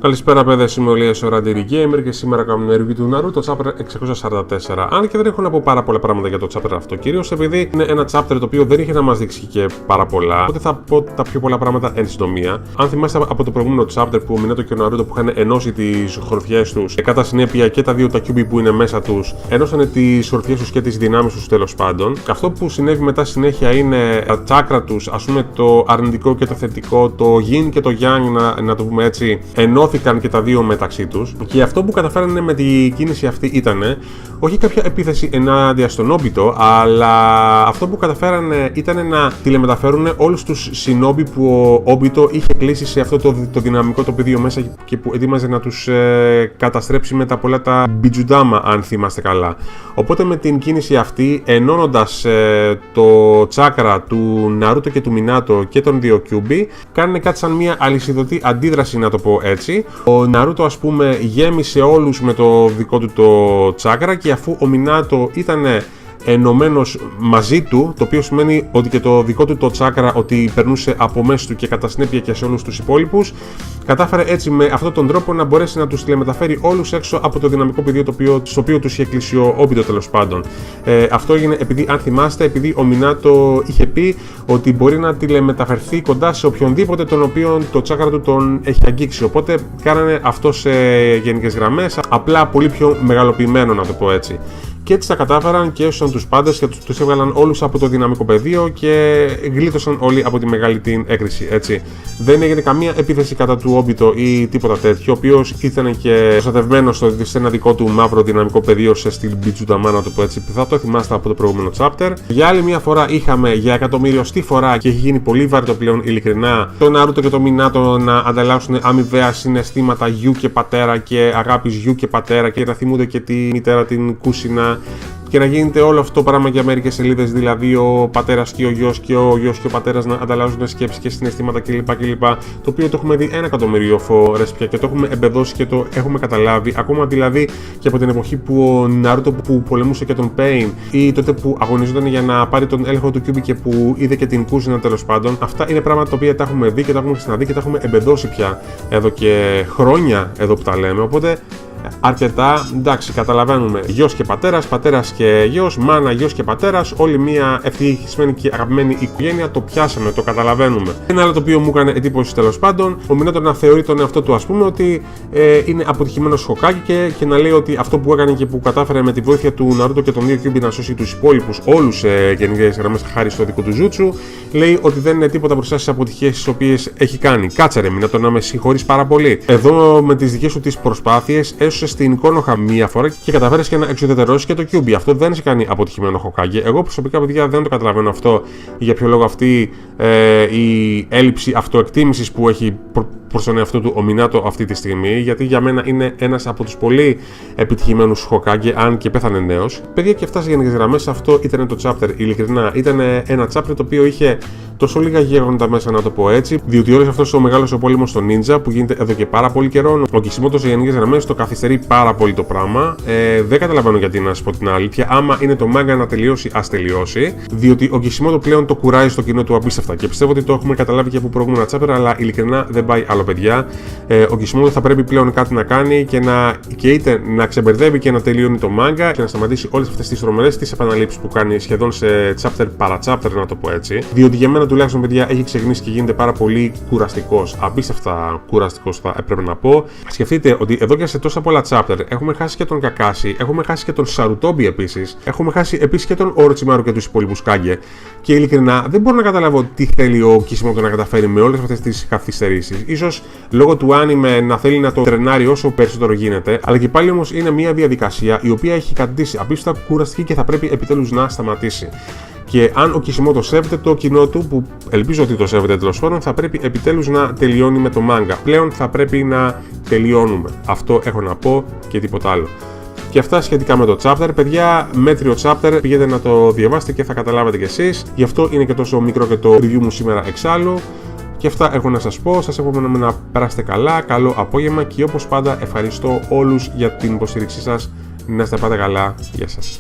Καλησπέρα παιδες, είμαι ο Λίας ο Randiri Gamer και σήμερα κάνουμε review του Naruto Chapter 644. Αν και δεν έχω να πω πάρα πολλά πράγματα για το chapter αυτό, κυρίως επειδή είναι ένα chapter το οποίο δεν είχε να μας δείξει και πάρα πολλά, οπότε θα πω τα πιο πολλά πράγματα εν συντομία. Αν θυμάστε από το προηγούμενο chapter που ο Minato και ο Naruto που είχαν ενώσει τις χορφιές τους, κατά συνέπεια και τα δύο τα Kyuubi που είναι μέσα τους, ενώσανε τις χορφιές τους και τις δυνάμεις τους τέλος πάντων. Και αυτό που συνέβη μετά συνέχεια είναι τα τσάκρα τους, ας πούμε το αρνητικό και το θετικό, το Yin και το Yang, να το πούμε έτσι, ενώθηκαν και τα δύο μεταξύ τους. Και αυτό που καταφέρανε με την κίνηση αυτή ήταν όχι κάποια επίθεση ενάντια στον Obito, αλλά αυτό που καταφέρανε ήταν να τηλεμεταφέρουν όλους τους Shinobi που ο Obito είχε κλείσει σε αυτό το δυναμικό το πεδίο μέσα και που ετοίμαζε να τους καταστρέψει με τα πολλά τα Bijudama, αν θυμάστε καλά. Οπότε με την κίνηση αυτή, ενώνοντας το τσάκρα του Naruto και του Minato και των δύο Kyuubi, κάνανε κάτι σαν μια αλυσιδωτή αντίδραση, να το πω έτσι. Ο Naruto, ας πούμε, γέμισε όλους με το δικό του το τσάκρα, και αφού ο Minato ήταν ενωμένος μαζί του, το οποίο σημαίνει ότι και το δικό του το τσάκρα ότι περνούσε από μέσα του και κατά συνέπεια και σε όλους τους υπόλοιπους, κατάφερε έτσι με αυτόν τον τρόπο να μπορέσει να τους τηλεμεταφέρει όλους έξω από το δυναμικό πεδίο στο οποίο τους είχε κλείσει ο Obito τέλος πάντων. Αυτό έγινε επειδή, αν θυμάστε, επειδή ο Minato είχε πει ότι μπορεί να τηλεμεταφερθεί κοντά σε οποιονδήποτε τον οποίο το τσάκρα του τον έχει αγγίξει. Οπότε κάνανε αυτό σε γενικές γραμμές, απλά πολύ πιο μεγαλοποιημένο, να το πω έτσι. Και έτσι τα κατάφεραν και έσωσαν τους πάντες και τους έβγαλαν όλους από το δυναμικό πεδίο και γλίτωσαν όλοι από τη μεγάλη την έκρηση, έτσι. Δεν έγινε καμία επίθεση κατά του Obito ή τίποτα τέτοιο, ο οποίος ήταν και προστατευμένος σε ένα δικό του μαύρο δυναμικό πεδίο σε στυλ Bijudama, να το πω έτσι. Θα το θυμάστε από το προηγούμενο chapter. Για άλλη μια φορά είχαμε για εκατομμυριωστή φορά, και έχει γίνει πολύ βαρύτο πλέον ειλικρινά, το Naruto και το Minato να ανταλλάσσουν αμοιβαία συναισθήματα γιου και πατέρα και αγάπης γιου και πατέρα, και να θυμούνται και τη μητέρα την Kushina, και να γίνεται όλο αυτό το πράγμα για μερικές σελίδες, δηλαδή ο πατέρας και ο γιος και ο γιος και ο πατέρας να ανταλλάζουν σκέψεις και συναισθήματα κλπ. Το οποίο το έχουμε δει 1.000.000 φορές πια και το έχουμε εμπεδώσει και το έχουμε καταλάβει, ακόμα δηλαδή και από την εποχή που ο Naruto που πολεμούσε και τον Pain, ή τότε που αγωνιζόταν για να πάρει τον έλεγχο του Kyuubi και που είδε και την Kushina τέλος πάντων. Αυτά είναι πράγματα τα οποία τα έχουμε δει και τα έχουμε ξαναδεί και τα έχουμε εμπεδώσει πια εδώ και χρόνια εδώ που τα λέμε. Οπότε αρκετά, εντάξει, καταλαβαίνουμε. Γιος και πατέρας, πατέρας και γιος, μάνα, γιος και πατέρας, όλη μια ευτυχισμένη και αγαπημένη οικογένεια. Το πιάσαμε, το καταλαβαίνουμε. Ένα άλλο το οποίο μου έκανε εντύπωση τέλος πάντων, ο Minato να θεωρεί τον εαυτό του, ας πούμε, ότι είναι αποτυχημένος Hokage και να λέει ότι αυτό που έκανε και που κατάφερε με τη βοήθεια του Naruto και των δύο Kyuubi να σώσει τους υπόλοιπους όλους σε γενικές γραμμές χάρη στο δικό του Jutsu, λέει ότι δεν είναι τίποτα μπροστά στις αποτυχίες τις οποίες έχει κάνει. Κάτσε ρε Minato, να με συγχωρείς πάρα πολύ. Εδώ με τις δικές σου τις προσπάθειες στην Konoha μία φορά και καταφέρεις και να εξουδετερώσεις και το Kyuubi. Αυτό δεν σε κάνει αποτυχημένο Hokage. Εγώ προσωπικά, παιδιά, δεν το καταλαβαίνω αυτό. Για ποιο λόγο αυτή η έλλειψη αυτοεκτίμησης που έχει προς τον εαυτό του ο Minato αυτή τη στιγμή, γιατί για μένα είναι ένας από τους πολύ επιτυχημένους Hokage, αν και πέθανε νέος. Παιδιά, και φτάσει γενικές γραμμές, αυτό ήταν το chapter. Ειλικρινά, ήταν ένα chapter το οποίο είχε τόσο λίγα γεγονότα μέσα, να το πω έτσι, διότι όλος αυτός ο μεγάλος ο πόλεμος στο Ninja που γίνεται εδώ και πάρα πολύ καιρό, ο Kishimoto σε γενικές γραμμές το καθυστερεί πάρα πολύ το πράγμα. Δεν καταλαβαίνω γιατί, να σας πω την αλήθεια. Άμα είναι το manga να τελειώσει, ας τελειώσει, διότι ο Kishimoto πλέον το κουράζει στο κοινό του απίστευτα και πιστεύω ότι το έχουμε καταλάβει και από προηγούμενα chapter, αλλά ειλικρινά δεν πάει άλλο, παιδιά. Ο Kishimoto θα πρέπει πλέον κάτι να κάνει και είτε να ξεμπερδεύει και να τελειώνει το manga και να σταματήσει όλες αυτές τις τρομερές τις επαναλήψεις που κάνει σχεδόν σε chapter παρα chapter, να το πω έτσι, διότι για μένα τουλάχιστον, παιδιά, έχει ξεκινήσει και γίνεται πάρα πολύ κουραστικός. Απίστευτα κουραστικός, θα έπρεπε να πω. Σκεφτείτε ότι εδώ και σε τόσα πολλά chapter έχουμε χάσει και τον Kakashi, έχουμε χάσει και τον Sarutobi επίσης, έχουμε χάσει επίσης και τον Orochimaru και τους υπόλοιπους Kage. Και ειλικρινά δεν μπορώ να καταλάβω τι θέλει ο Kishimoto να καταφέρει με όλες αυτές τις καθυστερήσεις. Ίσως λόγω του άνιμε να θέλει να το τρενάρει όσο περισσότερο γίνεται, αλλά και πάλι όμως είναι μια διαδικασία η οποία έχει καταντήσει απίστευτα κουραστική και θα πρέπει επιτέλους να σταματήσει. Και αν ο Kishimoto σέβεται το κοινό του, που ελπίζω ότι το σέβεται τέλος πάντων, θα πρέπει επιτέλους να τελειώνει με το manga. Πλέον θα πρέπει να τελειώνουμε. Αυτό έχω να πω και τίποτα άλλο. Και αυτά σχετικά με το chapter. Παιδιά, μέτριο chapter, πηγαίνετε να το διαβάσετε και θα καταλάβετε κι εσείς. Γι' αυτό είναι και τόσο μικρό και το review μου σήμερα εξάλλου. Και αυτά έχω να σας πω. Σας εύχομαι να περάσετε καλά, καλό απόγευμα και όπως πάντα ευχαριστώ όλους για την υποστήριξή σας. Να είστε πάντα καλά. Γεια σας.